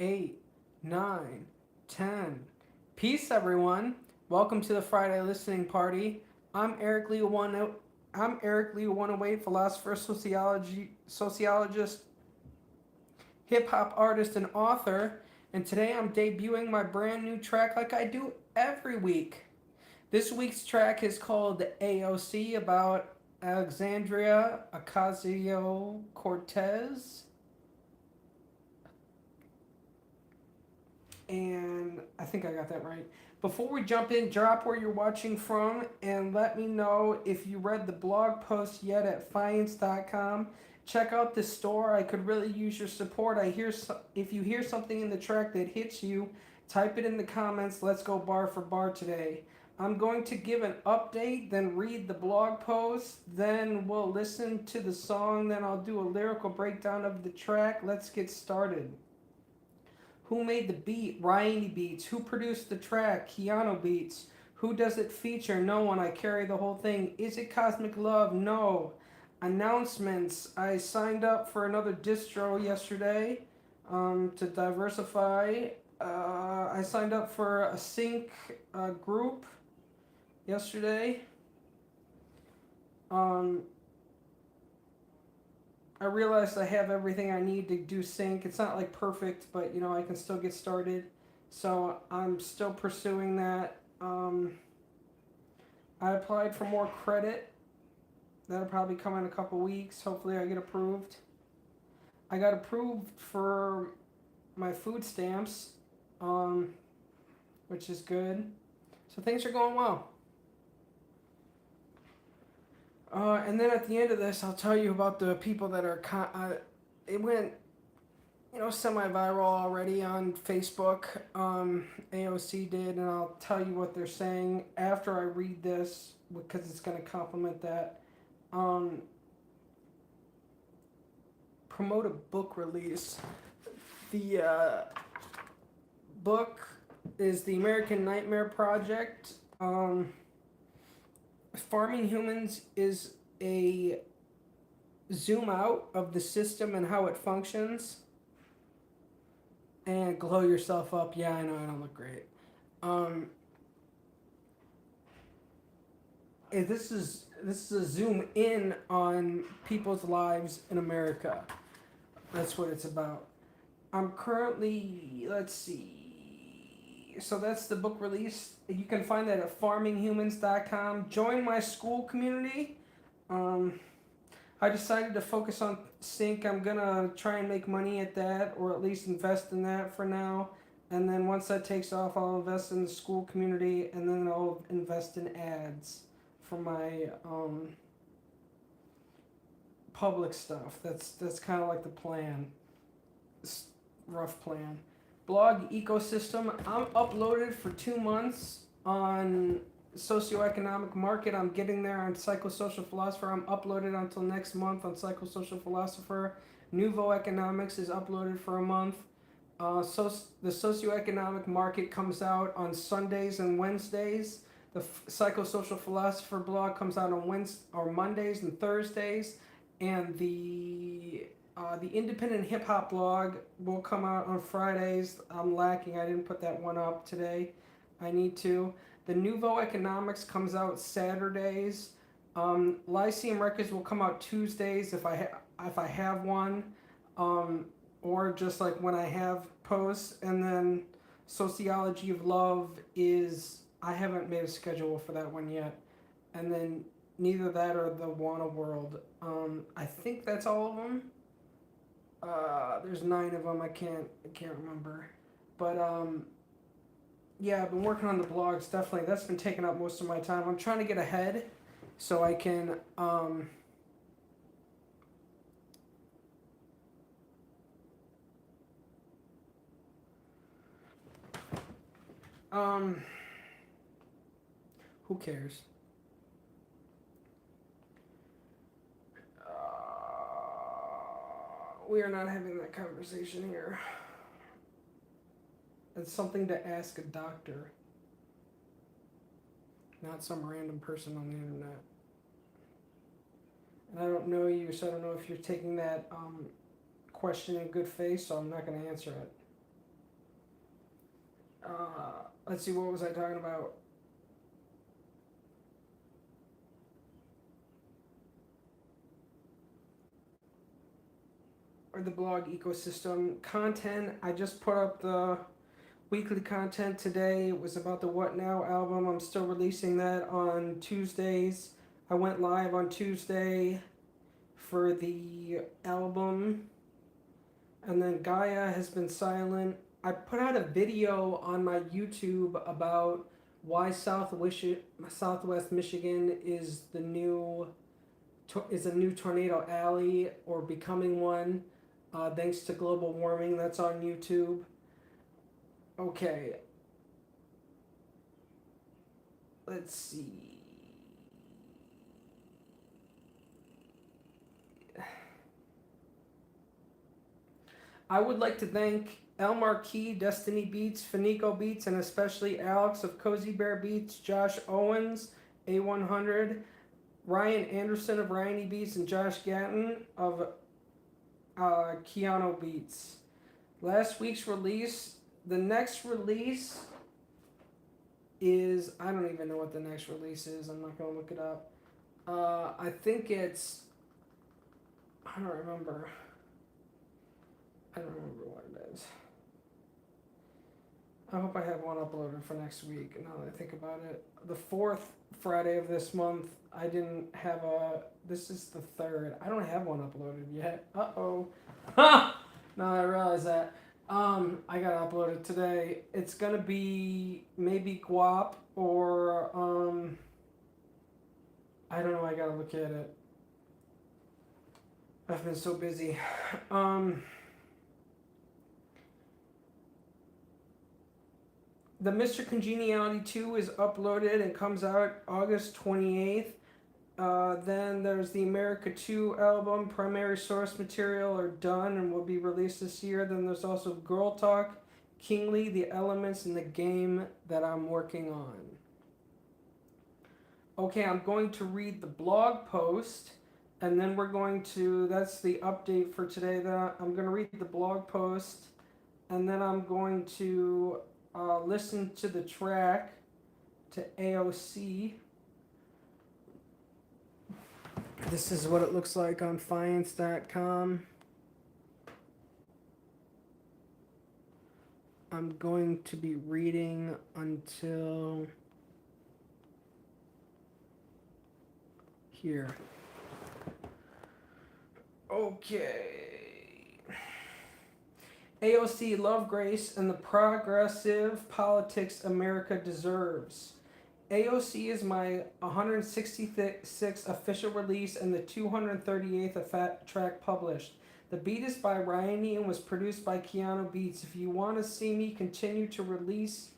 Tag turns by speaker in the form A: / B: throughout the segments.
A: 8, 9, 10. Peace, everyone. Welcome to the Friday listening party. I'm Eric Lee. I'm Eric Lee. 108 philosopher, sociologist, hip hop artist, and author. And today I'm debuting my brand new track like I do every week. This week's track is called AOC about Alexandria Ocasio Cortez. And I think I got that right. Before we jump in, drop where you're watching from and let me know if you read the blog post yet at fiance.com. Check out the store. I could really use your support. If you hear something in the track that hits you, type it in the comments. Let's go bar for bar today. I'm going to give an update, then read the blog post, then we'll listen to the song, then I'll do a lyrical breakdown of the track. Let's get started. Who made the beat? Ryanie Beats. Who produced the track? Keanu Beats. Who does it feature? No one. I carry the whole thing. Is it Cosmic Love? No. Announcements. I signed up for another distro yesterday to diversify. I signed up for a sync group yesterday. Um, I realized I have everything I need to do sync. It's not like perfect, but I can still get started. So I'm still pursuing that. I applied for more credit. That'll probably come in a couple weeks. Hopefully I get approved. I got approved for my food stamps, which is good. So things are going well. And then at the end of this, I'll tell you about the people that are. It went, semi-viral already on Facebook. AOC did, and I'll tell you what they're saying after I read this because it's going to complement that. Promote a book release. The book is The American Nightmare Project. Farming Humans is a zoom out of the system and how it functions. And glow yourself up. Yeah, I know I don't look great. This is a zoom in on people's lives in America. That's what it's about. I'm currently, let's see. So that's the book release. You can find that at farminghumans.com. Join my school community. I decided to focus on sync. I'm gonna try and make money at that, or at least invest in that for now. And then once that takes off, I'll invest in the school community, and then I'll invest in ads for my public stuff. That's kind of like the plan. It's rough plan. Blog ecosystem. I'm uploaded for 2 months on socioeconomic market. I'm getting there on psychosocial philosopher. I'm uploaded until next month on psychosocial philosopher. Nouveau economics is uploaded for a month. The socioeconomic market comes out on Sundays and Wednesdays. The psychosocial philosopher blog comes out on Wednesdays or Mondays and Thursdays, and the independent hip hop blog will come out on Fridays. I'm lacking. I didn't put that one up today. I need to. The Nouveau Economics comes out Saturdays. Lyceum Records will come out Tuesdays if I have one, or just like when I have posts. And then Sociology of Love is, I haven't made a schedule for that one yet. And then neither that or the Wanna World. I think that's all of them. There's 9 of them. I can't remember, but yeah, I've been working on the blogs. Definitely, that's been taking up most of my time. I'm trying to get ahead, so I can who cares? We are not having that conversation here. It's something to ask a doctor, not some random person on the internet. And I don't know you, so I don't know if you're taking that question in good faith, so I'm not going to answer it. Let's see, what was I talking about? Or the blog ecosystem content. I just put up the weekly content today. It was about the What Now album. I'm still releasing that on Tuesdays. I went live on Tuesday for the album, and then Gaia has been silent. I put out a video on my YouTube about why Southwest Michigan is the new is a new tornado alley, or becoming one, thanks to global warming. That's on YouTube. Okay, let's see. I would like to thank El Marquis, Destiny Beats, Finico Beats, and especially Alex of Cozy Bear Beats, Josh Owens, A100, Ryan Anderson of Ryanie Beats, and Josh Gatton of Keanu Beats. Last week's release, the next release is, I don't even know what the next release is. I'm not going to look it up. I think it's, I don't remember. I don't remember what it is. I hope I have one uploaded for next week, now that I think about it. The 4th Friday of this month, I didn't have a... This is the 3rd. I don't have one uploaded yet. Uh-oh. Ha! Now I realize that. I gotta upload it today. It's gonna be maybe Guap or, I don't know, I gotta look at it. I've been so busy. The Mr. Congeniality 2 is uploaded and comes out August 28th. Then there's the America 2 album, primary source material are done and will be released this year. Then there's also Girl Talk, Kingly, The Elements, and The Game that I'm working on. Okay, I'm going to read the blog post, and then we're going to, that's the update for today. I'm going to read the blog post, and then I'm going to listen to the track to AOC. This is what it looks like on Fiance.com. I'm going to be reading until here. Okay. AOC, Love, Grace, and the Progressive Politics America Deserves. AOC is my 166th official release and the 238th track published. The beat is by Ryanie and was produced by Keanu Beats. If you want to see me continue to release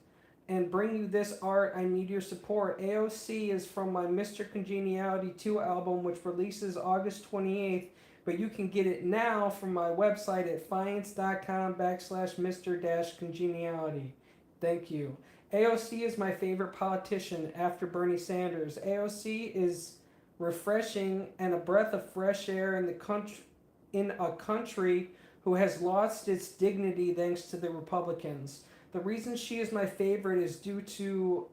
A: and bring you this art, I need your support. AOC is from my Mr. Congeniality 2 album, which releases August 28th. But you can get it now from my website at fiance.com/Mr-Congeniality. Thank you. AOC is my favorite politician after Bernie Sanders. AOC is refreshing and a breath of fresh air in a country who has lost its dignity thanks to the Republicans. The reason she is my favorite is due to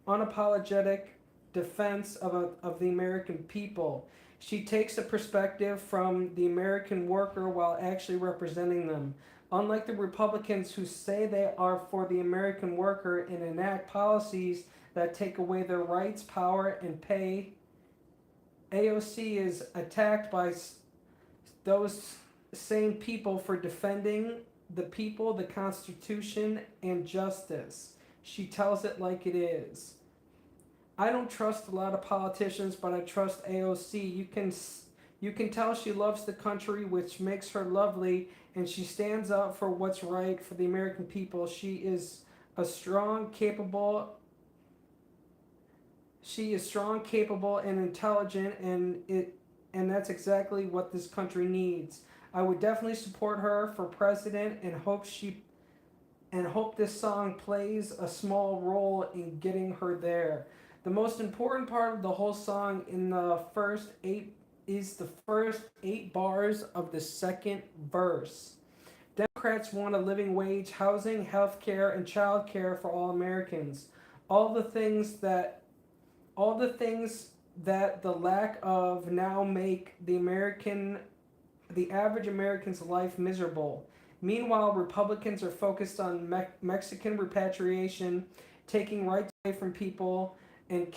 A: unapologetic defense of the American people. She takes a perspective from the American worker while actually representing them. Unlike the Republicans who say they are for the American worker and enact policies that take away their rights, power, and pay, AOC is attacked by those same people for defending the people, the Constitution, and justice. She tells it like it is. I don't trust a lot of politicians, but I trust AOC. You can tell she loves the country, which makes her lovely, and she stands up for what's right for the American people. She is strong, capable, and intelligent, and that's exactly what this country needs. I would definitely support her for president and hope this song plays a small role in getting her there. The most important part of the whole song in the first 8 bars of the second verse. Democrats want a living wage, housing, health care, and child care for all Americans. All the things that all the things that the lack of now make the average American's life miserable. Meanwhile, Republicans are focused on Mexican repatriation, taking rights away from people and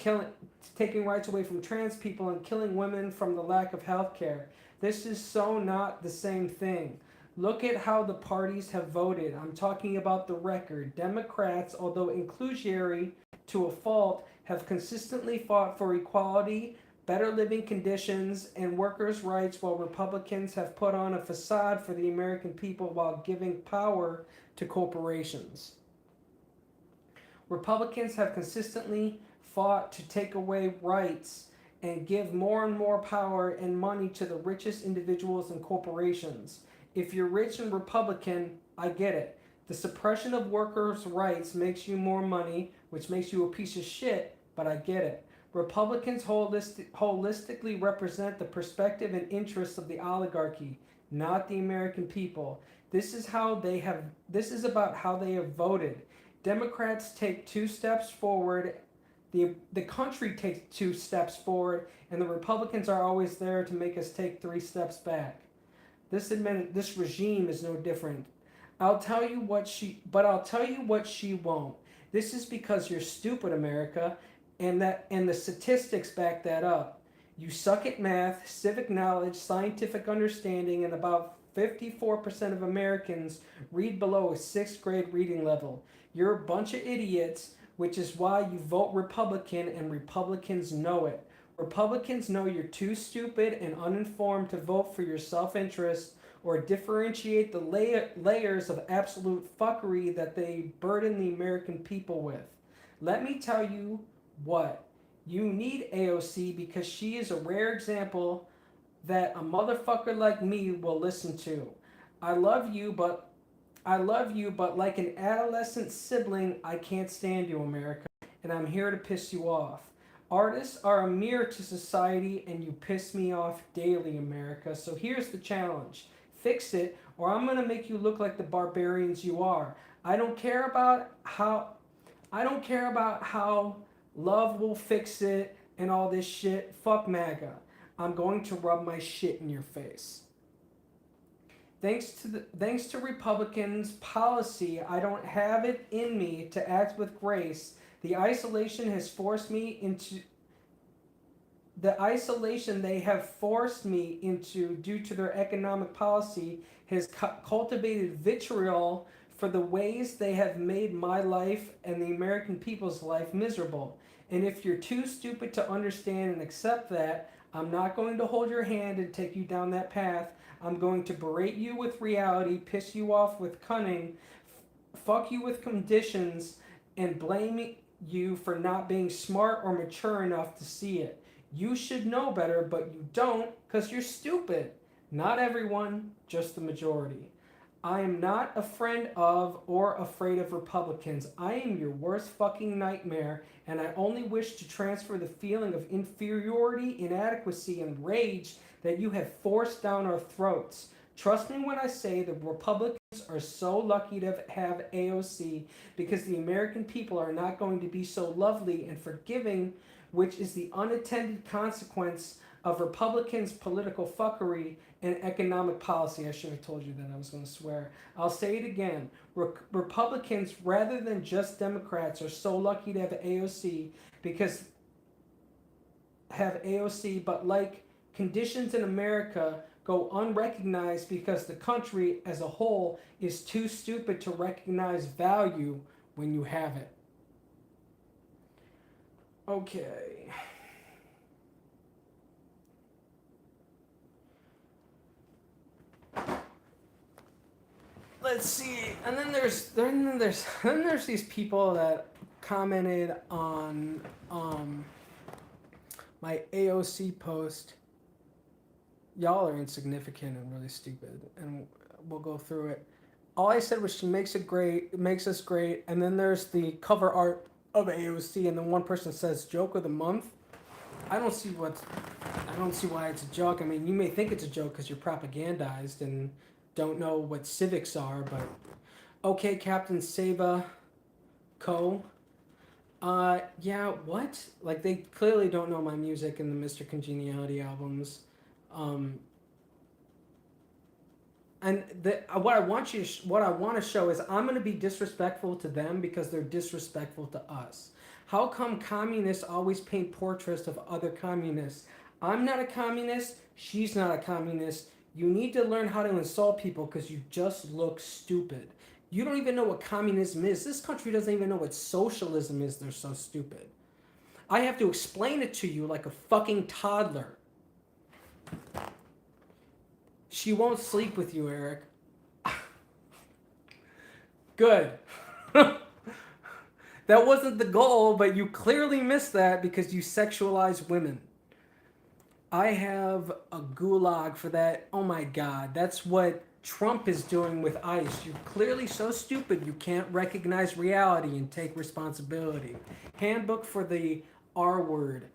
A: taking rights away from trans people and killing women from the lack of health care. This is so not the same thing. Look at how the parties have voted. I'm talking about the record. Democrats, although inclusionary to a fault, have consistently fought for equality, better living conditions, and workers' rights, while Republicans have put on a facade for the American people while giving power to corporations. Republicans have consistently fought to take away rights and give more and more power and money to the richest individuals and corporations. If you're rich and Republican, I get it. The suppression of workers' rights makes you more money, which makes you a piece of shit, but I get it. Republicans holistically represent the perspective and interests of the oligarchy, not the American people. This is about how they have voted. Democrats take 2 steps forward, the country takes 2 steps forward, and the Republicans are always there to make us take 3 steps back. This regime is no different. I'll tell you what she won't. This is because you're stupid, America, and the statistics back that up. You suck at math, civic knowledge, scientific understanding, and about 54% of Americans read below a 6th grade reading level. You're a bunch of idiots, which is why you vote Republican, and Republicans know it. Republicans know you're too stupid and uninformed to vote for your self-interest or differentiate the layers of absolute fuckery that they burden the American people with. Let me tell you what. You need AOC because she is a rare example that a motherfucker like me will listen to. I love you, but like an adolescent sibling, I can't stand you, America, and I'm here to piss you off. Artists are a mirror to society, and you piss me off daily, America. So here's the challenge. Fix it, or I'm going to make you look like the barbarians you are. I don't care about how love will fix it and all this shit. Fuck MAGA. I'm going to rub my shit in your face. Thanks to Republicans' policy, I don't have it in me to act with grace. The isolation they have forced me into due to their economic policy has cultivated vitriol for the ways they have made my life and the American people's life miserable. And if you're too stupid to understand and accept that, I'm not going to hold your hand and take you down that path. I'm going to berate you with reality, piss you off with cunning, fuck you with conditions, and blame you for not being smart or mature enough to see it. You should know better, but you don't because you're stupid. Not everyone, just the majority. I am not a friend of or afraid of Republicans. I am your worst fucking nightmare, and I only wish to transfer the feeling of inferiority, inadequacy, and rage that you have forced down our throats. Trust me when I say the Republicans are so lucky to have AOC because the American people are not going to be so lovely and forgiving, which is the unintended consequence of Republicans' political fuckery and economic policy. I should have told you that. I was going to swear. I'll say it again. Republicans, rather than just Democrats, are so lucky to have AOC but like conditions in America go unrecognized because the country as a whole is too stupid to recognize value when you have it. Okay. Let's see. And then there's these people that commented on my AOC post. Y'all are insignificant and really stupid, and we'll go through it. All I said was she makes us great, and then there's the cover art of AOC, and then one person says joke of the month. I don't see why it's a joke. I mean, you may think it's a joke because you're propagandized, and don't know what civics are, but okay, Captain Seba Co. Yeah, what? Like, they clearly don't know my music and the Mr. Congeniality albums. Um, and what I want what I want to show is I'm going to be disrespectful to them because they're disrespectful to us. How come communists always paint portraits of other communists? I'm not a communist. She's not a communist. You need to learn how to insult people because you just look stupid. You don't even know what communism is. This country doesn't even know what socialism is. They're so stupid. I have to explain it to you like a fucking toddler. She won't sleep with you, Eric. Good. That wasn't the goal, but you clearly missed that because you sexualize women. I have a gulag for that. Oh my God, that's what Trump is doing with ICE. You're clearly so stupid you can't recognize reality and take responsibility. Handbook for the R word.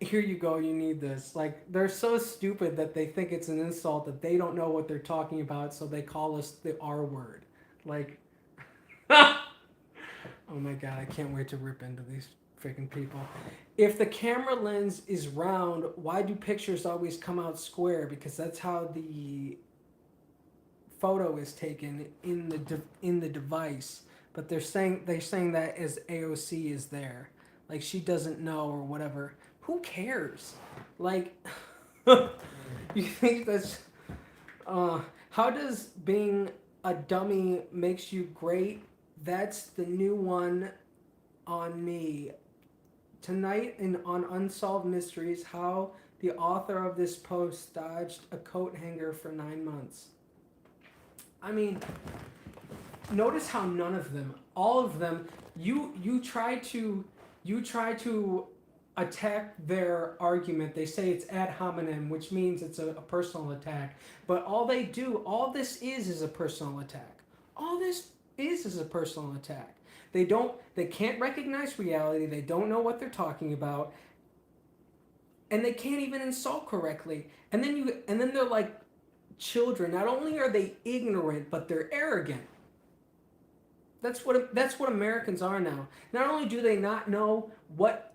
A: Here you go, you need this. Like, they're so stupid that they think it's an insult that they don't know what they're talking about, so they call us the R word. Like, oh my God, I can't wait to rip into these freaking people. If the camera lens is round, why do pictures always come out square? Because that's how the photo is taken in the device. But they're saying that as AOC is there, like she doesn't know or whatever. Who cares? Like, you think that's how does being a dummy makes you great? That's the new one on me. Tonight on Unsolved Mysteries, how the author of this post dodged a coat hanger for 9 months. I mean, notice how none of them, all of them, you try to attack their argument. They say it's ad hominem, which means it's a personal attack. But all this is a personal attack. All this is a personal attack. They can't recognize reality. They don't know what they're talking about. And they can't even insult correctly. And then they're like children. Not only are they ignorant, but they're arrogant. That's what Americans are now. Not only do they not know what,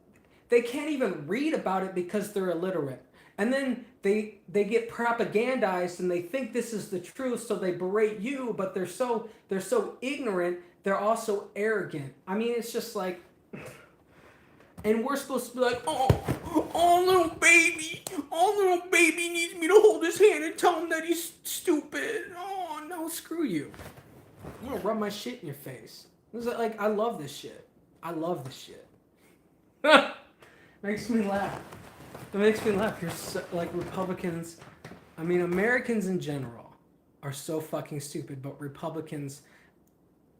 A: they can't even read about it because they're illiterate. And then they get propagandized and they think this is the truth, so they berate you, but they're so ignorant, they're also arrogant. I mean, it's just like, and we're supposed to be like, oh little baby needs me to hold his hand and tell him that he's stupid. Oh no, screw you. I'm gonna rub my shit in your face. It's like, I love this shit. Makes me laugh. It makes me laugh. You're so, like, Republicans. I mean, Americans in general are so fucking stupid, but Republicans,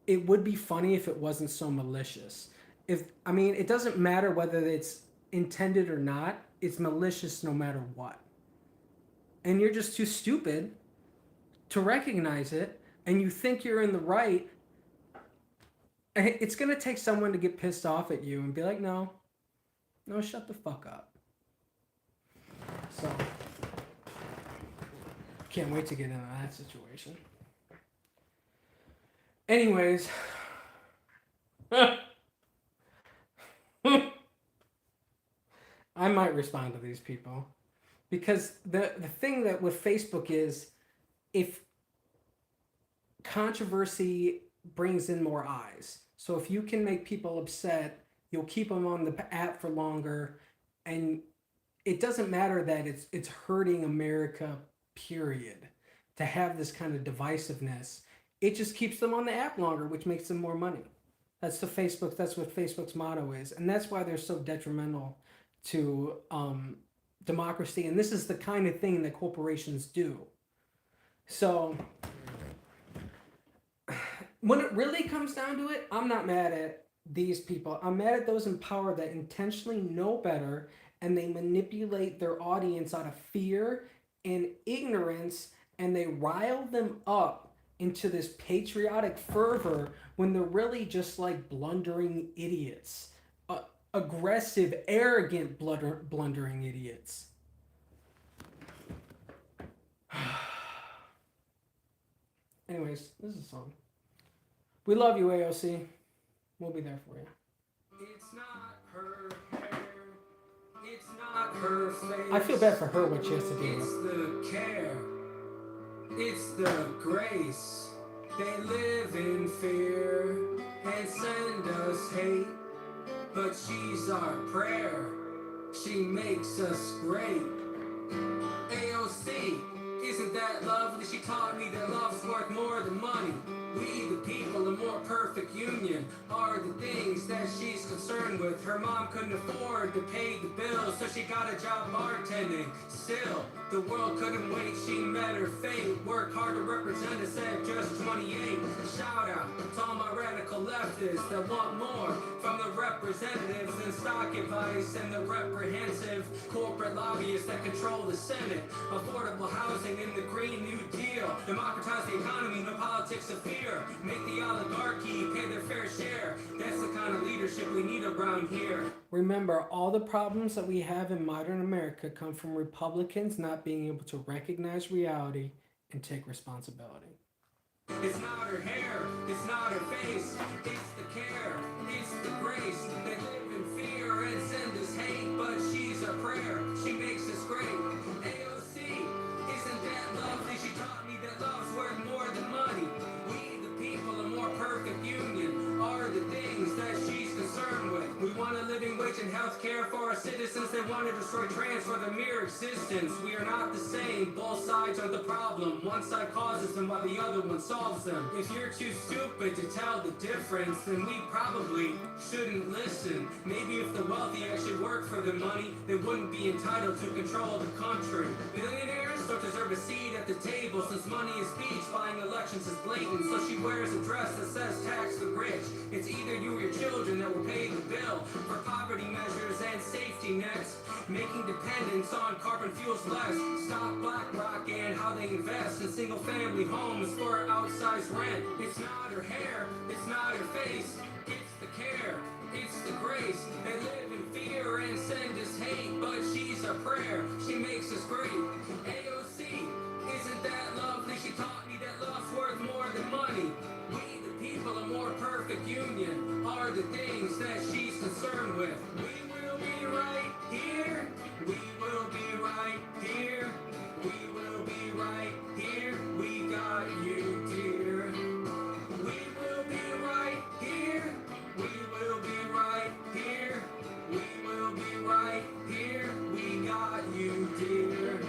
A: it would be funny if it wasn't so malicious. It doesn't matter whether it's intended or not. It's malicious no matter what. And you're just too stupid to recognize it, and you think you're in the right. It's going to take someone to get pissed off at you and be like, no, shut the fuck up. So, can't wait to get into that situation. Anyways, I might respond to these people because the thing that with Facebook is, if controversy brings in more eyes. So if you can make people upset, you'll keep them on the app for longer, and it doesn't matter that it's hurting America, period, to have this kind of divisiveness. It just keeps them on the app longer, which makes them more money. That's what Facebook's motto is, and that's why they're so detrimental to democracy. And this is the kind of thing that corporations do. So when it really comes down to it, I'm not mad at these people. I'm mad at those in power that intentionally know better and they manipulate their audience out of fear and ignorance, and they rile them up into this patriotic fervor when they're really just like blundering idiots. Aggressive, arrogant, blundering idiots. Anyways, this is a song. We love you, AOC. We'll be there for you. It's not her hair. It's not her face. I feel bad for her what she has to do. It's the care. It's the grace. They live in fear and send us hate. But she's our prayer. She makes us great. AOC, isn't that lovely? She taught me that love's worth more than money. We, the people, a more perfect union, are the things that she's concerned with. Her mom couldn't afford to pay the bills, so she got a job bartending. Still, the world couldn't wait, she met her fate. Worked hard to represent us at just 28. Shout out to all my radical leftists that want more from the representatives than stock advice and the reprehensive corporate lobbyists that control the Senate. Affordable housing in the Green New Deal. Democratize the economy, no politics of fear. Make the oligarchy pay their fair share. That's the kind of leadership we need around here. Remember, all the problems that we have in modern America come from Republicans not being able to recognize reality and take responsibility. It's not her hair, it's not her face, it's the care, it's the grace. They live in fear and send us hate, but she's a prayer, she makes us great. AOC, isn't that lovely? She taught me that love's worth more than money. We, the people, a more perfect union, are the things that she's concerned with. We want a living wage and health care for our citizens. They want to destroy trans for their mere existence. We are not the same, both sides are the problem. One side causes them while the other one solves them. If you're too stupid to tell the difference, then we probably shouldn't listen. Maybe if the wealthy actually worked for the money, they wouldn't be entitled to control the country. Billionaires don't deserve a seat at the table, since money is speech, buying elections is blatant. So she wears a dress that says tax the rich. It's either you or your children that will pay the bill for poverty measures and safety nets, making dependence on carbon fuels less. Stop BlackRock and how they invest in single family homes for outsized rent. It's not her hair, it's not her face, it's the care, it's the grace. They live in fear and send us hate, but she's a prayer, she makes us great. AOC, isn't that lovely? She taught me that love's worth more than money. We, the people, a more perfect union, are the things that she's concerned with. We will be right here. We will be right here. We will be right here. We got you, dear. We will be right here. We will be right here. We will be right here. We got you, dear.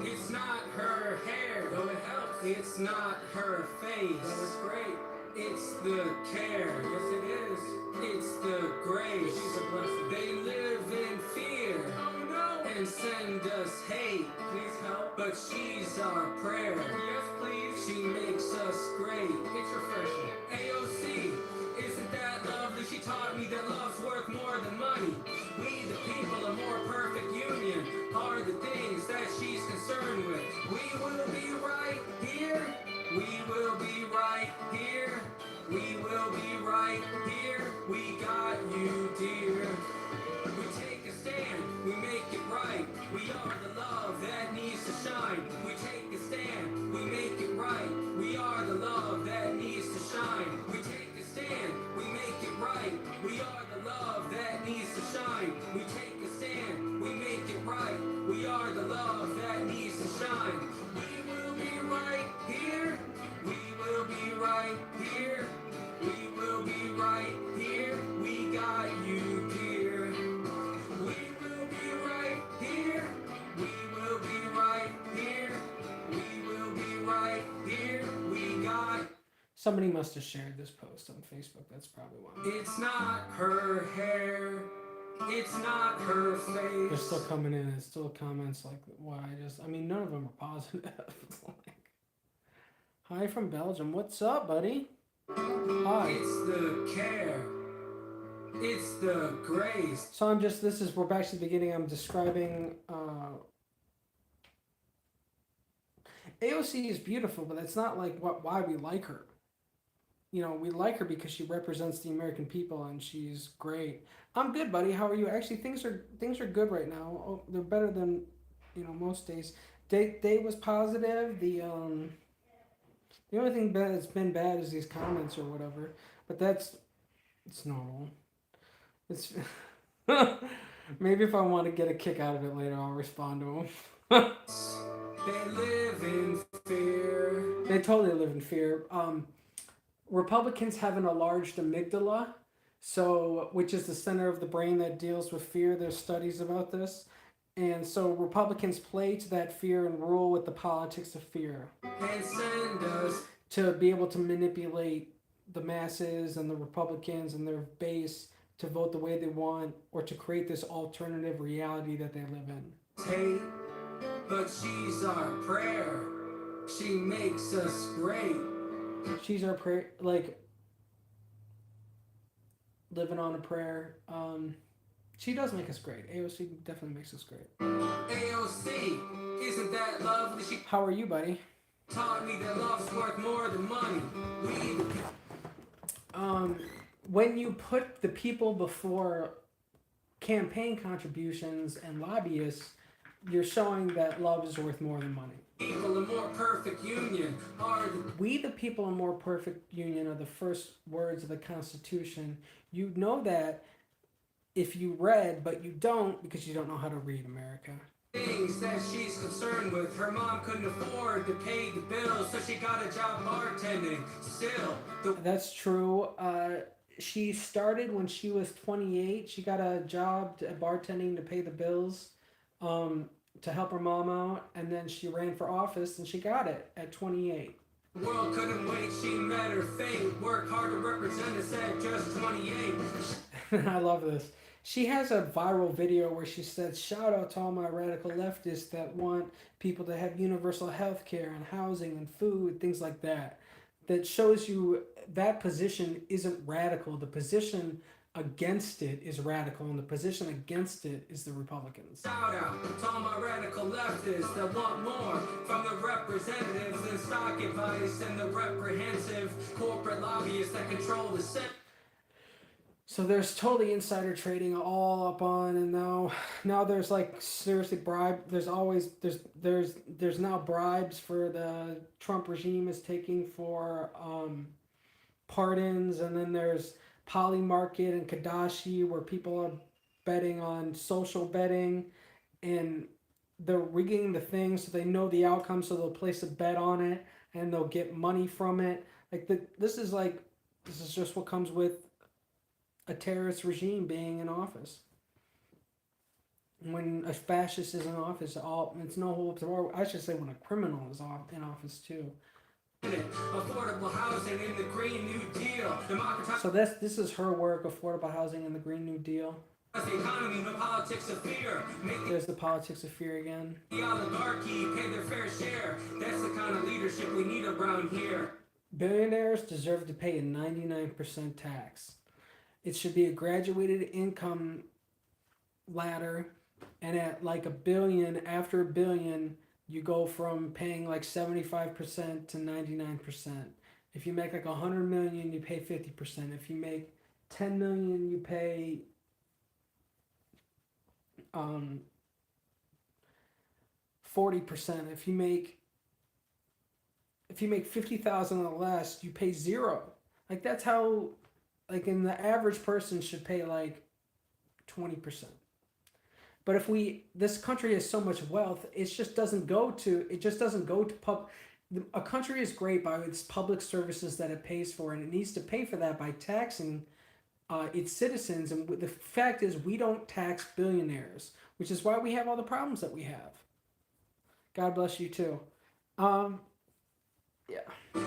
A: It's not her hair, though it helps. It's not her face. That was great. It's the care. Yes, it is. It's the grace. She's a blessing. They live in fear. Oh no. And send us hate. Please help. But she's our prayer. Yes, please. She makes us great. It's refreshing. AOC, isn't that lovely? She taught me that love's worth more than money. We, the people, a more perfect union, are the things that she's concerned with. We will be right here. We will be right here. We will be right here. We got you, dear. We take a stand. We make it right. We are the love that needs to shine. We take a stand. We make it right. We are the love that needs to shine. We take a stand. We make it right. We are the love that needs to shine. We take a stand. We make it right. We are the love that needs to shine. We will be right here. We will be right here. We will be right here. We got you, dear. We will be right here. We will be right here. We will be right here. We got. Somebody must have shared this post on Facebook. That's probably why. It's not her hair. It's not her face. They're still coming in and still comments like, why I mean, none of them are positive. Like, hi from Belgium. What's up, buddy? Hi. It's the care. It's the grace. So we're back to the beginning. I'm describing, AOC is beautiful, but that's not like why we like her. You know, we like her because she represents the American people and she's great. I'm good, buddy. How are you? Actually, things are good right now. Oh, they're better than, most days. Day was positive. The The only thing that's been bad is these comments or whatever. But it's normal. It's maybe if I want to get a kick out of it later, I'll respond to them. They live in fear. They totally live in fear. Republicans have an enlarged amygdala, so which is the center of the brain that deals with fear. There's studies about this. And so Republicans play to that fear and rule with the politics of fear. And send us to be able to manipulate the masses and the Republicans and their base to vote the way they want or to create this alternative reality that they live in. Hey, but she's our prayer. She makes us great. She's our prayer, like living on a prayer. She does make us great. AOC definitely makes us great. AOC, isn't that lovely? How are you, buddy? Taught me that love's worth more than money. When you put the people before campaign contributions and lobbyists, you're showing that love is worth more than money. People, a more perfect union are we the people, a more perfect union are the first words of the Constitution. You know that if you read, but you don't because you don't know how to read, America. Things that she's concerned with. Her mom couldn't afford to pay the bills, so she got a job bartending. Still, that's true. She started when she was 28. She got a job bartending to pay the bills, to help her mom out, and then she ran for office and she got it at 28. The world couldn't wait, she met her fate. Worked hard to represent us at just 28. I love this. She has a viral video where she said, shout out to all my radical leftists that want people to have universal health care and housing and food, things like that. That shows you that position isn't radical. The position against it is radical, and the position against it is the Republicans. Shout out to all my radical leftists that want more from the representatives than stock advice and the reprehensive corporate lobbyists that control the Senate. So there's totally insider trading all up on, and now there's like seriously there's now bribes for the Trump regime is taking for pardons, and then there's Poly Market and Kadashi where people are betting on social betting, and they're rigging the thing so they know the outcome, so they'll place a bet on it and they'll get money from it. This is just what comes with a terrorist regime being in office. When a fascist is in office, it's no holds barred. I should say when a criminal is in office too. Affordable housing in the Green New Deal. So this is her work, affordable housing in the Green New Deal. The economy, the politics of fear. There's the politics of fear again. The oligarchy pay their fair share. That's the kind of leadership we need around here. Billionaires deserve to pay a 99% tax. It should be a graduated income ladder, and at like after a billion, you go from paying like 75% to 99%. If you make like 100 million, you pay 50%. If you make 10 million, you pay 40%. If you make 50,000 or less, you pay zero. Like that's how, like, in the average person should pay like 20%. But this country has so much wealth, it just doesn't go to a country is great by its public services that it pays for, and it needs to pay for that by taxing its citizens. And the fact is, we don't tax billionaires, which is why we have all the problems that we have. God bless you too. Yeah.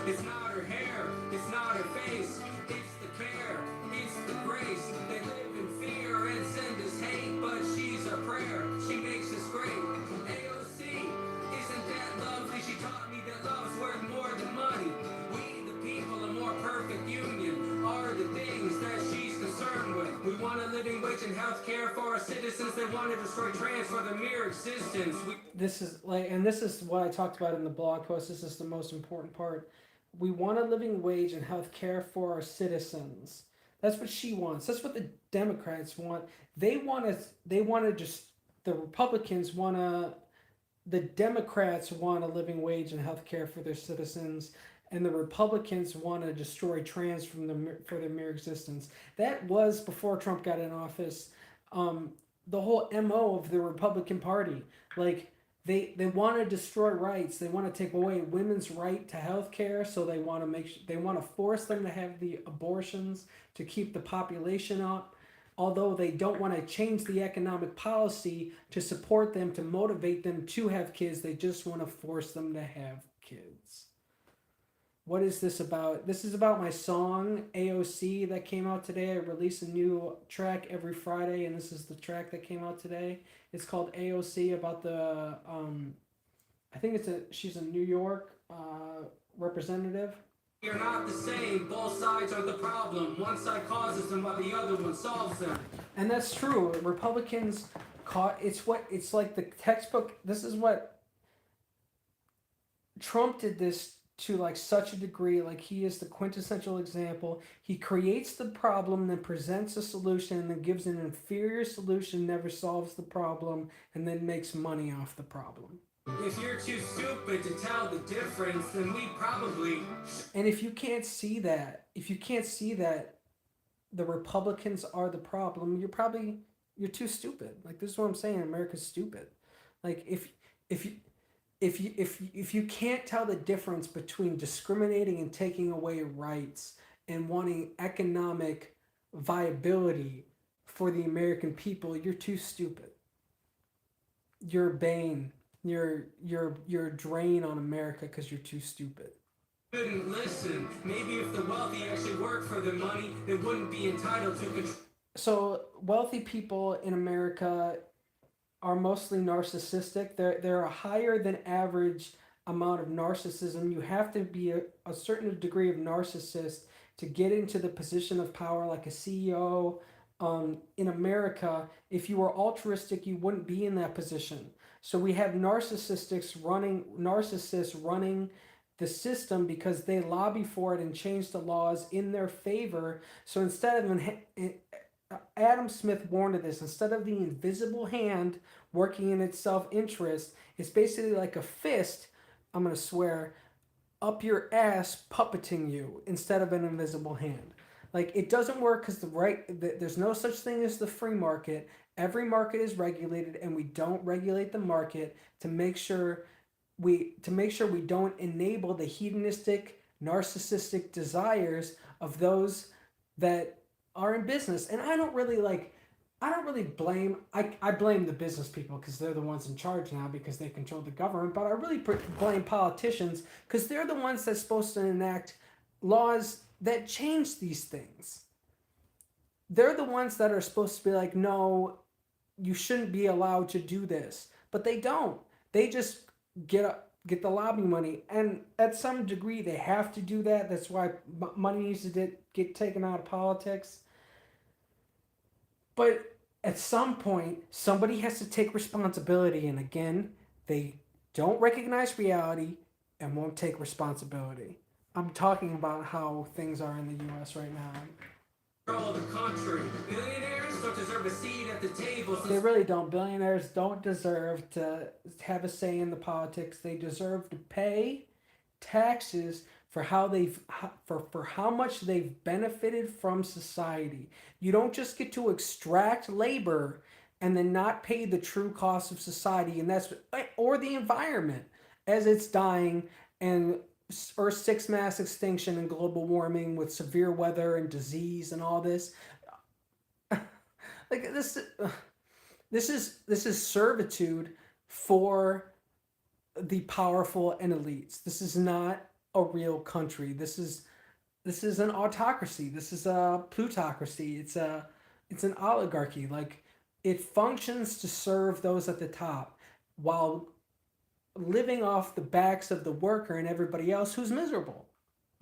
A: It's not her hair, it's not her face, it's the care, it's the grace. They live in fear and send us hate, but she's our prayer, she makes us great. AOC, isn't that lovely? She taught me that love's worth more than money. We the people, a more perfect union, are the things that she's concerned with. We want a living wage and health care for our citizens. They want to destroy trans for their mere existence. This is what I talked about in the blog post. This is the most important part. We want a living wage and health care for our citizens. That's what she wants. That's what the Democrats want. The Republicans the Democrats want a living wage and health care for their citizens. and the Republicans want to destroy trans for their mere existence. That was before Trump got in office. Um, the whole mo of the Republican Party, like they want to destroy rights. They want to take away women's right to health care. So they want to they want to force them to have the abortions to keep the population up. Although they don't want to change the economic policy to support them, to motivate them to have kids, they just want to force them to have kids. What is this about? This is about my song AOC that came out today. I release a new track every Friday, and this is the track that came out today. It's called AOC, about the I think she's a New York representative. You're not the same. Both sides are the problem. One side causes them while the other one solves them. And that's true. Republicans caught it's like the textbook. This is what Trump did this to, like, such a degree. Like, he is the quintessential example. He creates the problem, then presents a solution, and then gives an inferior solution, never solves the problem, and then makes money off the problem. If you're too stupid to tell the difference, then we probably. And if you can't see that, the Republicans are the problem, you're too stupid. Like, this is what I'm saying. America's stupid. Like, if you can't tell the difference between discriminating and taking away rights and wanting economic viability for the American people, you're too stupid. You're bane. You're a drain on America because you're too stupid. Couldn't listen. Maybe if the wealthy actually worked for their money, they wouldn't be entitled to control. So wealthy people in America are mostly narcissistic. They're a higher than average amount of narcissism. You have to be a certain degree of narcissist to get into the position of power, like a CEO. In America, if you were altruistic, you wouldn't be in that position. So we have narcissists running the system because they lobby for it and change the laws in their favor. So instead of Adam Smith warned of this, instead of the invisible hand working in its self-interest, it's basically like a fist, I'm going to swear, up your ass puppeting you instead of an invisible hand. Like, it doesn't work because there's no such thing as the free market. Every market is regulated, and we don't regulate the market to make sure we don't enable the hedonistic, narcissistic desires of those that are in business. And I don't really blame. I blame the business people because they're the ones in charge now because they control the government. But I really blame politicians because they're the ones that's supposed to enact laws that change these things. They're the ones that are supposed to be like, no, you shouldn't be allowed to do this. But they don't. They just get the lobby money. And at some degree, they have to do that. That's why money needs to get taken out of politics. But at some point, somebody has to take responsibility. And again, they don't recognize reality and won't take responsibility. I'm talking about how things are in the U.S. right now. The country. Billionaires don't deserve a seat at the table. They really don't. Billionaires don't deserve to have a say in the politics. They deserve to pay taxes for how much they've benefited from society. You don't just get to extract labor and then not pay the true cost of society, and or the environment as it's dying, and Earth's sixth mass extinction and global warming with severe weather and disease and all this. Like, this is servitude for the powerful and elites. This is not a real country. This is an autocracy. This is a plutocracy. It's an oligarchy. Like, it functions to serve those at the top while living off the backs of the worker and everybody else who's miserable.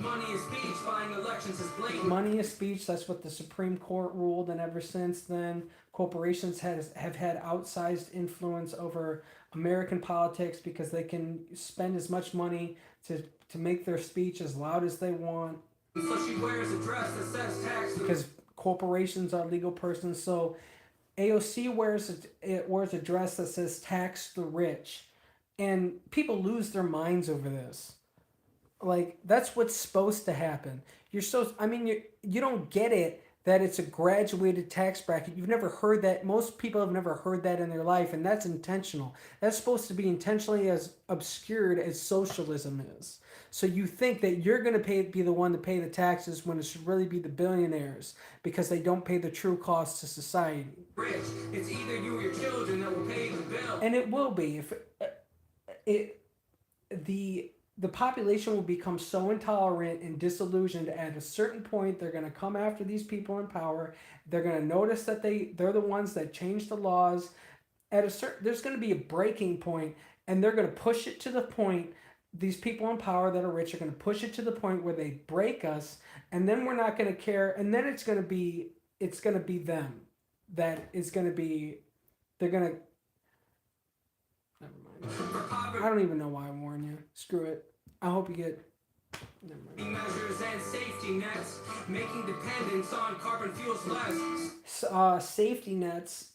A: Money is speech, buying elections is blatant. Money is speech, that's what the Supreme Court ruled, and ever since then, corporations have had outsized influence over American politics because they can spend as much money to make their speech as loud as they want. So she wears a dress that says tax. Because corporations are legal persons, so AOC wears a dress that says tax the rich. And people lose their minds over this. Like that's what's supposed to happen. You're so I mean you don't get it that it's a graduated tax bracket. You've never heard that. Most people have never heard that in their life, and that's intentional. That's supposed to be intentionally as obscured as socialism is. So you think that you're going to be the one to pay the taxes when it should really be the billionaires because they don't pay the true cost to society. Rich, it's either you or your children that will pay the bill. And it will be if it the the population will become so intolerant and disillusioned at a certain point they're going to come after these people in power. They're going to notice that they're the ones that change the laws. At a certain there's going to be a breaking point, and they're going to push it to the point. These people in power that are rich are going to push it to the point where they break us, and then we're not going to care, and then it's going to be them that is going to be they're going to never mind. I don't even know why I warn you. Screw it. I hope you get. Never mind. Measures and safety nets, making dependence on carbon fuels less. Safety nets.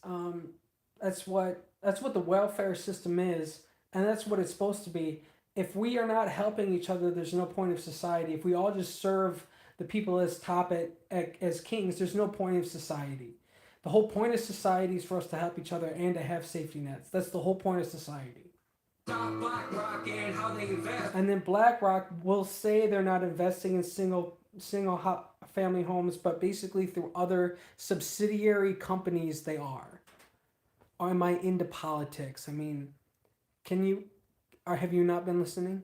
A: That's what the welfare system is, and that's what it's supposed to be. If we are not helping each other, there's no point of society. If we all just serve the people as as kings, there's no point of society. The whole point of society is for us to help each other and to have safety nets. That's the whole point of society. BlackRock and how they invest. And then BlackRock will say they're not investing in single family homes, but basically through other subsidiary companies they are. Or am I into politics? I mean, can you, or have you not been listening?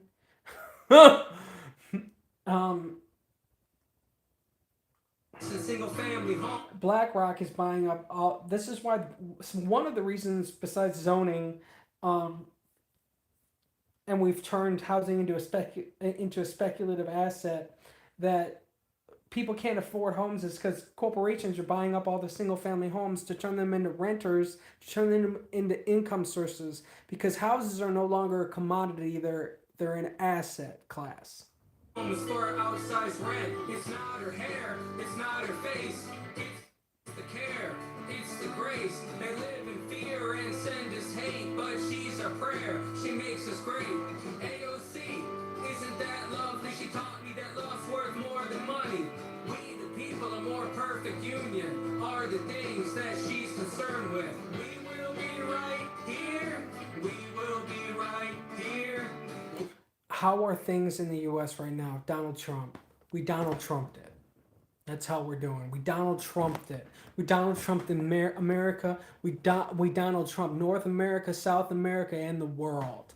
A: Single family home. BlackRock is buying up all. This is why one of the reasons besides zoning, and we've turned housing into a speculative asset that people can't afford homes is because corporations are buying up all the single family homes to turn them into renters, to turn them into income sources, because houses are no longer a commodity, they're an asset class. Homes for outsized rent. It's not her hair, it's not her face, it's the care, it's the grace. They live in fear and send us hate, but she's our prayer, she makes us great. AOC, isn't that lovely? She taught me that love's worth more than money. We the people, a more perfect union, are the things that she's concerned with. We will be right here, we will be right here. How are things in the U.S. right now? Donald Trump. We Donald Trumped it. That's how we're doing. We Donald Trumped it. We Donald Trumped America. We Donald Trump North America, South America, and the world.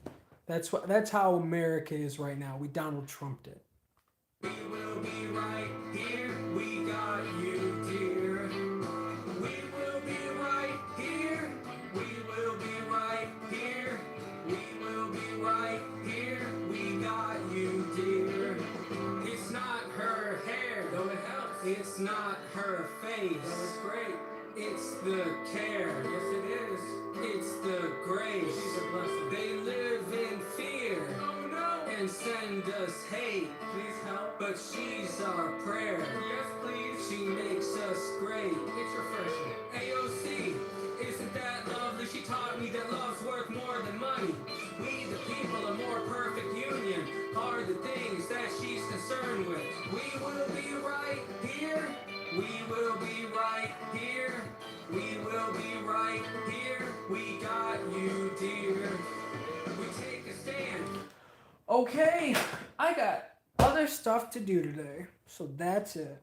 A: That's how America is right now. We Donald Trumped it. We will be right here. We got you, dear. We will be right here. We will be right here. We will be right here. We got you, dear. It's not her hair, though it helps. It's not her face. Though it's great. It's the care. Yes, it is. It's the grace. She's a blessing. They live in fear. Oh no. And send us hate. Please help. But she's our prayer. Yes, please. She makes us great. It's refreshing. AOC, isn't that lovely? She taught me that love's worth more than money. We the people, a more perfect union, are the things that she's concerned with. We will be right here. We will be right here. We will be right here. We got you, dear. We take a stand. Okay, I got other stuff to do today, so that's it.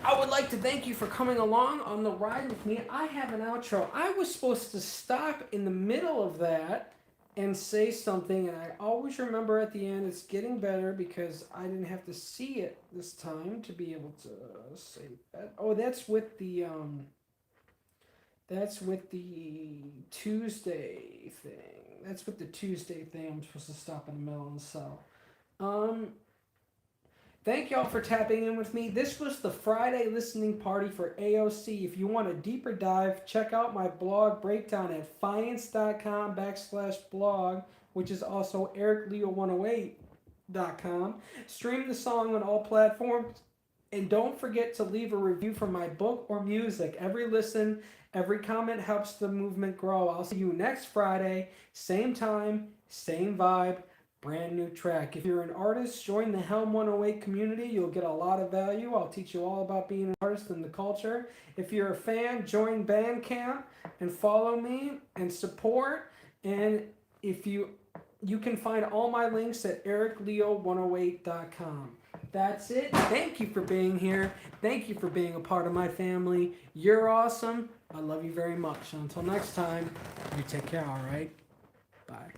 A: I would like to thank you for coming along on the ride with me. I have an outro. I was supposed to stop in the middle of that and say something, and I always remember at the end. It's getting better because I didn't have to see it this time to be able to say that. Oh, that's with the Tuesday thing. That's with the Tuesday thing. I'm supposed to stop in the middle and sell. Thank y'all for tapping in with me. This was the Friday listening party for AOC. If you want a deeper dive, check out my blog breakdown at fiance.com/blog, which is also ericleo108.com. Stream the song on all platforms. And don't forget to leave a review for my book or music. Every listen, every comment helps the movement grow. I'll see you next Friday, same time, Same vibe, brand new track. If you're an artist, join the Helm 108 community. You'll get a lot of value. I'll teach you all about being an artist and the culture. If you're a fan, join Bandcamp and follow me and support. And if you can find all my links at ericleo108.com. That's it. Thank you for being here. Thank you for being a part of my family. You're awesome. I love you very much. Until next time, you take care, all right? Bye.